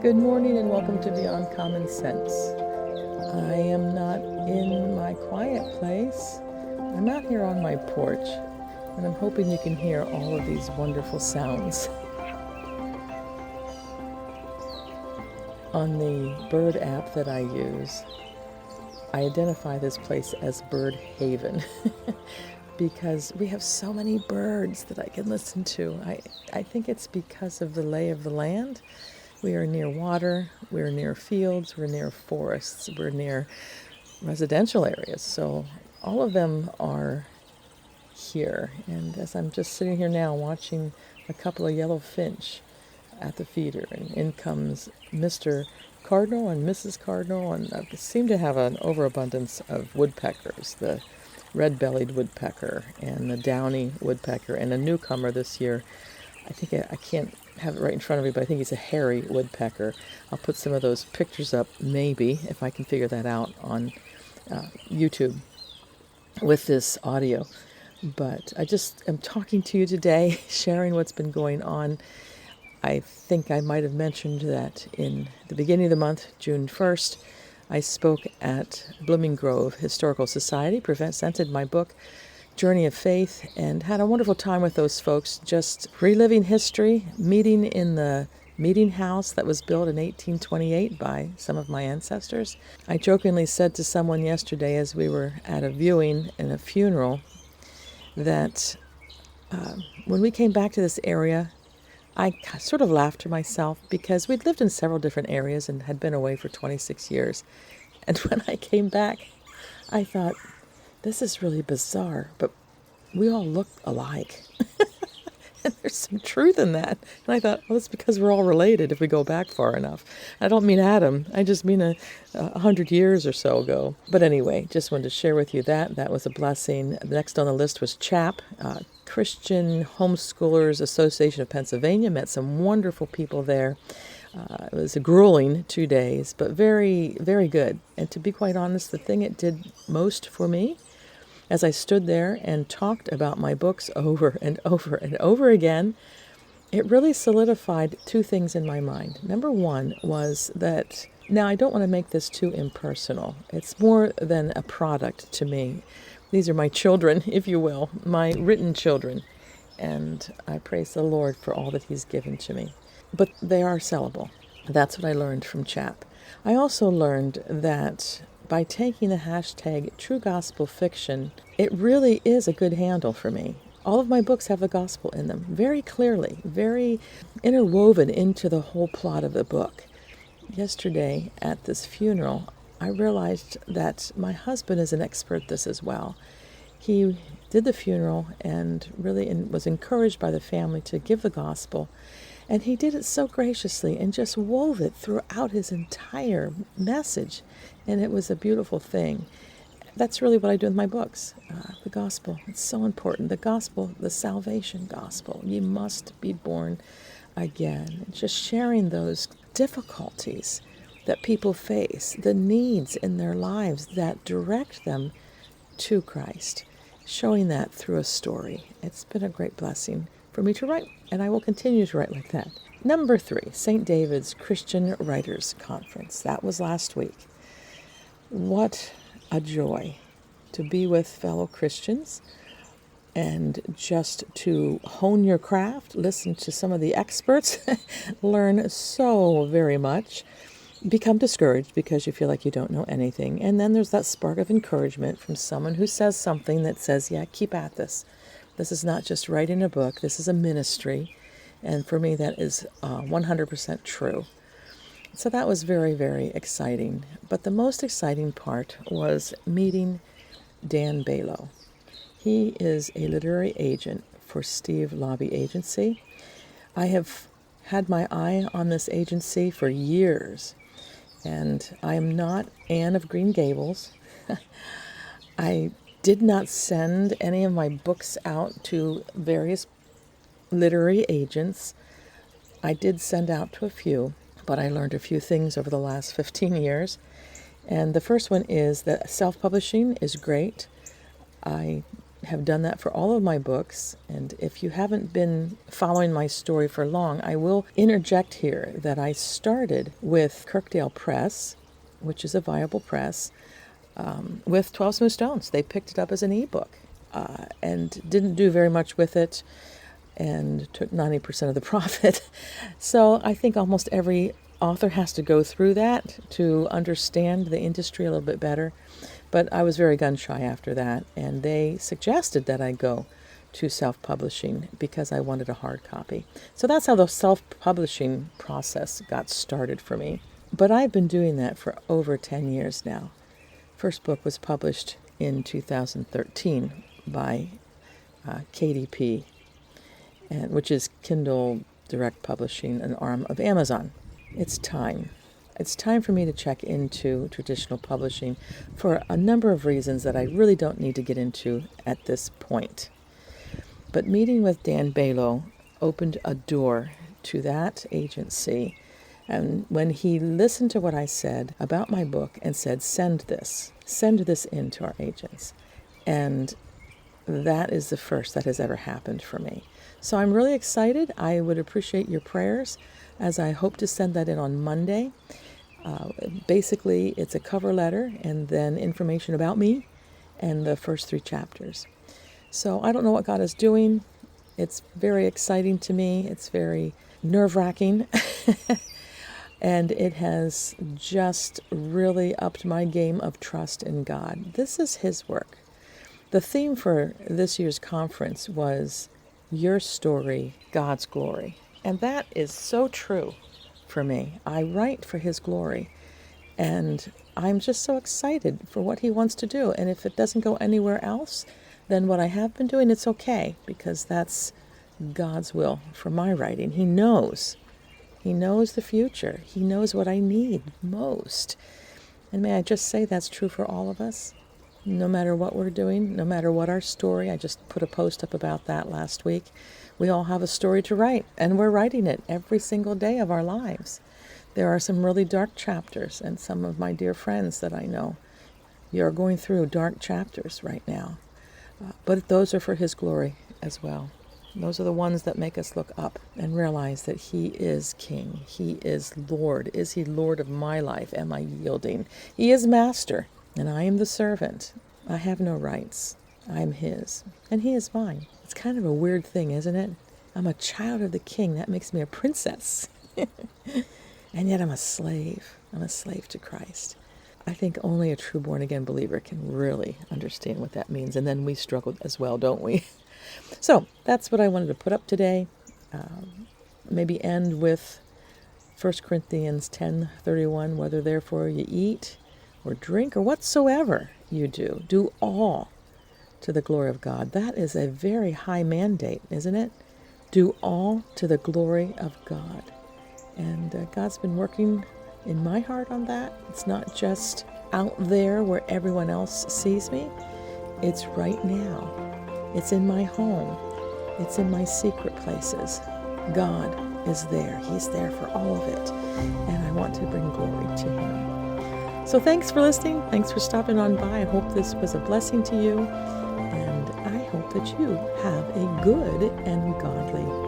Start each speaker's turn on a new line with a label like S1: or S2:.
S1: Good morning and welcome to Beyond Common Sense. I am not in my quiet place. I'm out here on my porch and I'm hoping you can hear all of these wonderful sounds. On the bird app that I use, I identify this place as Bird Haven because we have so many birds that I can listen to. I think it's because of the lay of the land. We are near water, we're near fields, we're near forests, we're near residential areas. So all of them are here. And as I'm just sitting here now watching a couple of yellow finch at the feeder, and in comes Mr. Cardinal and Mrs. Cardinal, and I seem to have an overabundance of woodpeckers, the red-bellied woodpecker and the downy woodpecker, and a newcomer this year. I think I can't have it right in front of me, but I think he's a hairy woodpecker. I'll put some of those pictures up, maybe, if I can figure that out on YouTube with this audio. But I just am talking to you today, sharing what's been going on. I think I might have mentioned that in the beginning of the month, June 1st, I spoke at Blooming Grove Historical Society, presented my book, Journey of Faith, and had a wonderful time with those folks, just reliving history, meeting in the meeting house that was built in 1828 by some of my ancestors. I jokingly said to someone yesterday as we were at a viewing in a funeral that when we came back to this area, I sort of laughed to myself because we'd lived in several different areas and had been away for 26 years. And when I came back, I thought, this is really bizarre, but we all look alike. And there's some truth in that. And I thought, well, it's because we're all related if we go back far enough. I don't mean Adam. I just mean 100 years or so ago. But anyway, just wanted to share with you that. That was a blessing. Next on the list was CHAP, Christian Homeschoolers Association of Pennsylvania. Met some wonderful people there. It was a grueling 2 days, but very, very good. And to be quite honest, the thing it did most for me, as I stood there and talked about my books over and over and over again, it really solidified two things in my mind. Number one was that, now I don't want to make this too impersonal. It's more than a product to me. These are my children, if you will, my written children. And I praise the Lord for all that He's given to me. But they are sellable. That's what I learned from CHAP. I also learned that by taking the hashtag True Gospel Fiction, it really is a good handle for me. All of my books have the gospel in them, very clearly, very interwoven into the whole plot of the book. Yesterday at this funeral, I realized that my husband is an expert at this as well. He did the funeral and really was encouraged by the family to give the gospel. And he did it so graciously and just wove it throughout his entire message. And it was a beautiful thing. That's really what I do with my books. The gospel, it's so important. The gospel, the salvation gospel. You must be born again. Just sharing those difficulties that people face, the needs in their lives that direct them to Christ. Showing that through a story. It's been a great blessing for me to write, and I will continue to write like that. Number 3, St. David's Christian Writers Conference. That was last week. What a joy to be with fellow Christians and just to hone your craft, listen to some of the experts, learn so very much, become discouraged because you feel like you don't know anything. And then there's that spark of encouragement from someone who says something that says, yeah, keep at this. This is not just writing a book. This is a ministry. And for me, that is 100% true. So that was very, very exciting. But the most exciting part was meeting Dan Balow. He is a literary agent for Steve Lobby Agency. I have had my eye on this agency for years. And I am not Anne of Green Gables. I did not send any of my books out to various literary agents. I did send out to a few, but I learned a few things over the last 15 years. And the first one is that self-publishing is great. I have done that for all of my books. And if you haven't been following my story for long, I will interject here that I started with Kirkdale Press, which is a viable press, with 12 Smooth Stones. They picked it up as an ebook and didn't do very much with it and took 90% of the profit. So I think almost every author has to go through that to understand the industry a little bit better. But I was very gun-shy after that, and they suggested that I go to self-publishing because I wanted a hard copy. So that's how the self-publishing process got started for me. But I've been doing that for over 10 years now. First book was published in 2013 by KDP, which is Kindle Direct Publishing, an arm of Amazon. It's time. It's time for me to check into traditional publishing for a number of reasons that I really don't need to get into at this point. But meeting with Dan Balo opened a door to that agency. And when he listened to what I said about my book and said, send this in to our agents. And that is the first that has ever happened for me. So I'm really excited. I would appreciate your prayers as I hope to send that in on Monday. Basically, it's a cover letter and then information about me and the first 3 chapters. So I don't know what God is doing. It's very exciting to me. It's very nerve-wracking. And it has just really upped my game of trust in God. This is His work. The theme for this year's conference was Your Story, God's Glory. And that is so true for me. I write for His glory. And I'm just so excited for what He wants to do. And if it doesn't go anywhere else, then what I have been doing, it's okay, because that's God's will for my writing. He knows. He knows the future. He knows what I need most. And may I just say that's true for all of us? No matter what we're doing, no matter what our story. I just put a post up about that last week. We all have a story to write, and we're writing it every single day of our lives. There are some really dark chapters, and some of my dear friends that I know, you're going through dark chapters right now. But those are for His glory as well. Those are the ones that make us look up and realize that He is King. He is Lord. Is He Lord of my life? Am I yielding? He is Master, and I am the servant. I have no rights. I am His, and He is mine. It's kind of a weird thing, isn't it? I'm a child of the King. That makes me a princess. And yet I'm a slave. I'm a slave to Christ. I think only a true born-again believer can really understand what that means. And then we struggle as well, don't we? So that's what I wanted to put up today. Maybe end with 1 Corinthians 10:31, whether therefore you eat or drink or whatsoever you do, do all to the glory of God. That is a very high mandate, isn't it? Do all to the glory of God. And God's been working in my heart on that. It's not just out there where everyone else sees me. It's right now. It's in my home. It's in my secret places. God is there. He's there for all of it. And I want to bring glory to Him. So thanks for listening. Thanks for stopping on by. I hope this was a blessing to you. And I hope that you have a good and godly